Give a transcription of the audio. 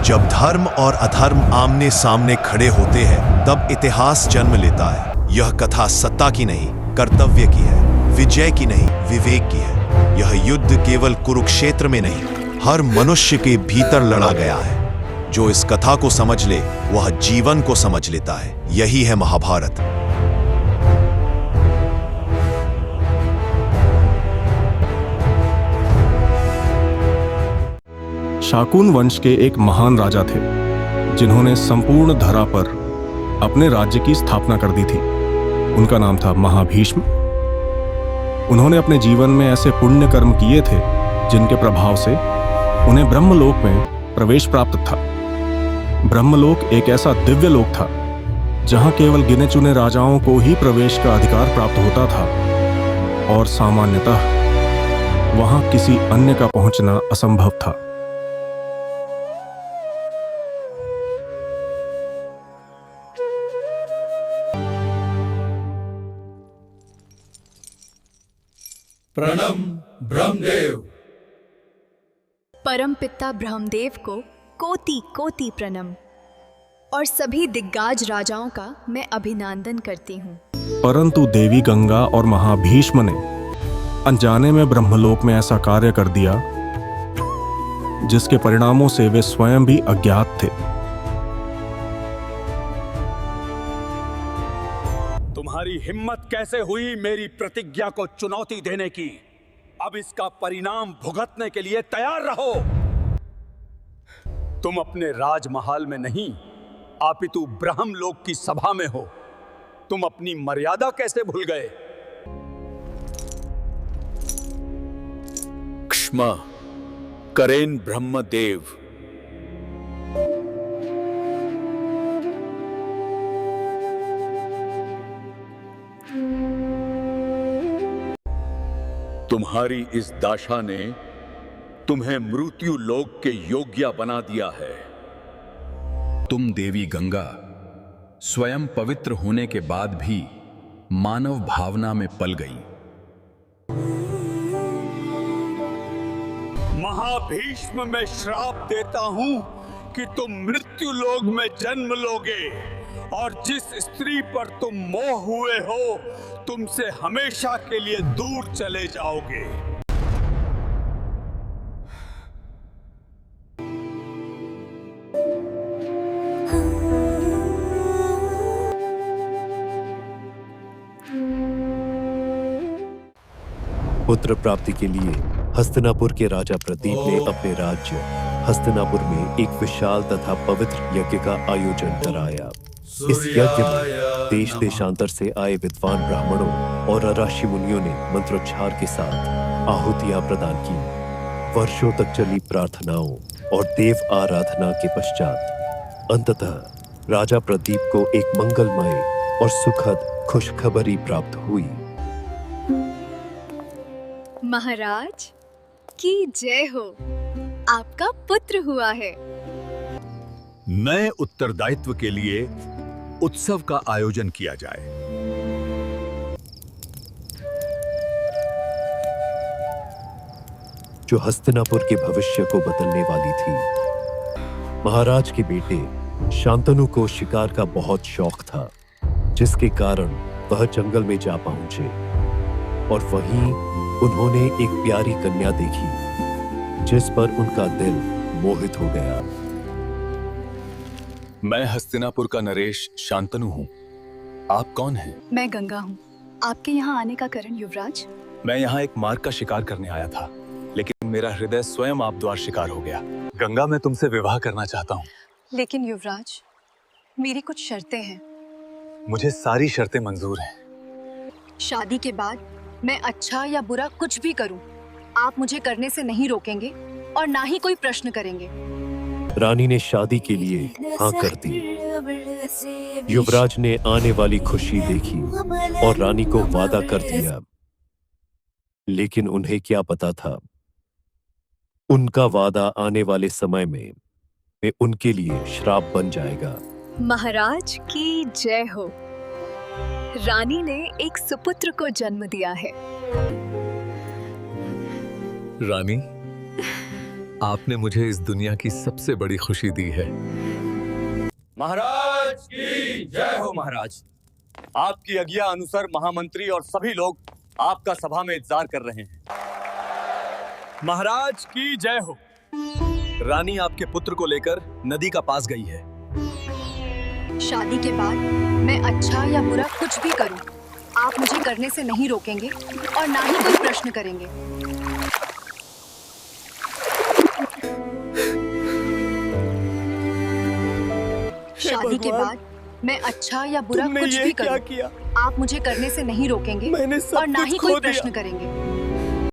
जब धर्म और अधर्म आमने सामने खड़े होते हैं तब इतिहास जन्म लेता है। यह कथा सत्ता की नहीं, कर्तव्य की है, विजय की नहीं, विवेक की है। यह युद्ध केवल कुरुक्षेत्र में नहीं, हर मनुष्य के भीतर लड़ा गया है। जो इस कथा को समझ ले वह जीवन को समझ लेता है। यही है महाभारत। शाकुन वंश के एक महान राजा थे जिन्होंने संपूर्ण धरा पर अपने राज्य की स्थापना कर दी थी। उनका नाम था महाभीष्म। उन्होंने अपने जीवन में ऐसे पुण्य कर्म किए थे जिनके प्रभाव से उन्हें ब्रह्मलोक में प्रवेश प्राप्त था। ब्रह्मलोक एक ऐसा दिव्य लोक था जहां केवल गिने चुने राजाओं को ही प्रवेश का अधिकार प्राप्त होता था और सामान्यतः वहां किसी अन्य का पहुंचना असंभव था। प्रणम ब्रह्मदेव। परम पिता ब्रह्मदेव को कोटि कोटि प्रणाम और सभी दिग्गज राजाओं का मैं अभिनंदन करती हूँ। परंतु देवी गंगा और महाभीष्म ने अनजाने में ब्रह्मलोक में ऐसा कार्य कर दिया जिसके परिणामों से वे स्वयं भी अज्ञात थे। तुम्हारी हिम्मत कैसे हुई मेरी प्रतिज्ञा को चुनौती देने की? अब इसका परिणाम भुगतने के लिए तैयार रहो। तुम अपने राजमहल में नहीं अपितु ब्रह्मलोक की सभा में हो। तुम अपनी मर्यादा कैसे भूल गए? क्षमा करें ब्रह्मदेव। तुम्हारी इस दाशा ने तुम्हें मृत्यु लोक के योग्य बना दिया है। तुम देवी गंगा स्वयं पवित्र होने के बाद भी मानव भावना में पल गई। महाभीष्म मैं श्राप देता हूं कि तुम मृत्यु लोक में जन्म लोगे और जिस स्त्री पर तुम मोह हुए हो तुमसे हमेशा के लिए दूर चले जाओगे। पुत्र प्राप्ति के लिए हस्तिनापुर के राजा प्रदीप ने अपने राज्य हस्तिनापुर में एक विशाल तथा पवित्र यज्ञ का आयोजन कराया। इस यज्ञ में देश देशांतर से आए विद्वान ब्राह्मणों और ऋषि मुनियों ने मंत्रोच्चार के साथ आहुतियां प्रदान की। वर्षों तक चली प्रार्थनाओं और देव आराधना के पश्चात अंततः राजा प्रदीप को एक मंगलमय और सुखद खुशखबरी प्राप्त हुई। महाराज की जय हो, आपका पुत्र हुआ है। नए उत्तरदायित्व के लिए उत्सव का आयोजन किया जाए। जो हस्तिनापुर के भविष्य को बदलने वाली थी। महाराज के बेटे शांतनु को शिकार का बहुत शौक था, जिसके कारण वह जंगल में जा पहुंचे और वहीं उन्होंने एक प्यारी कन्या देखी जिस पर उनका दिल मोहित हो गया। मैं हस्तिनापुर का नरेश शांतनु हूँ। आप कौन हैं? मैं गंगा हूँ। आपके यहाँ आने का कारण युवराज? मैं यहाँ एक मार्ग का शिकार करने आया था, लेकिन मेरा हृदय स्वयं आप द्वार शिकार हो गया। गंगा, मैं तुमसे विवाह करना चाहता हूँ। लेकिन युवराज, मेरी कुछ शर्तें हैं। मुझे सारी शर्तें मंजूर हैं। शादी के बाद मैं अच्छा या बुरा कुछ भी करूं, आप मुझे करने से नहीं रोकेंगे और ना ही कोई प्रश्न करेंगे। रानी ने शादी के लिए हाँ कर दी। युवराज ने आने वाली खुशी देखी और रानी को वादा कर दिया, लेकिन उन्हें क्या पता था, उनका वादा आने वाले समय में उनके लिए श्राप बन जाएगा। महाराज की जय हो। रानी ने एक सुपुत्र को जन्म दिया है। रानी, आपने मुझे इस दुनिया की सबसे बड़ी खुशी दी है। महाराज की जय हो। महाराज, आपकी आज्ञा अनुसार महामंत्री और सभी लोग आपका सभा में इंतजार कर रहे हैं। महाराज की जय हो। रानी आपके पुत्र को लेकर नदी का पास गई है। शादी के बाद मैं अच्छा या बुरा कुछ भी करूं, आप मुझे करने से नहीं रोकेंगे और ना ही कोई प्रश्न करेंगे। शादी के बाद मैं अच्छा या बुरा कुछ भी करूं, आप मुझे करने से नहीं रोकेंगे और ना ही कोई प्रश्न करेंगे।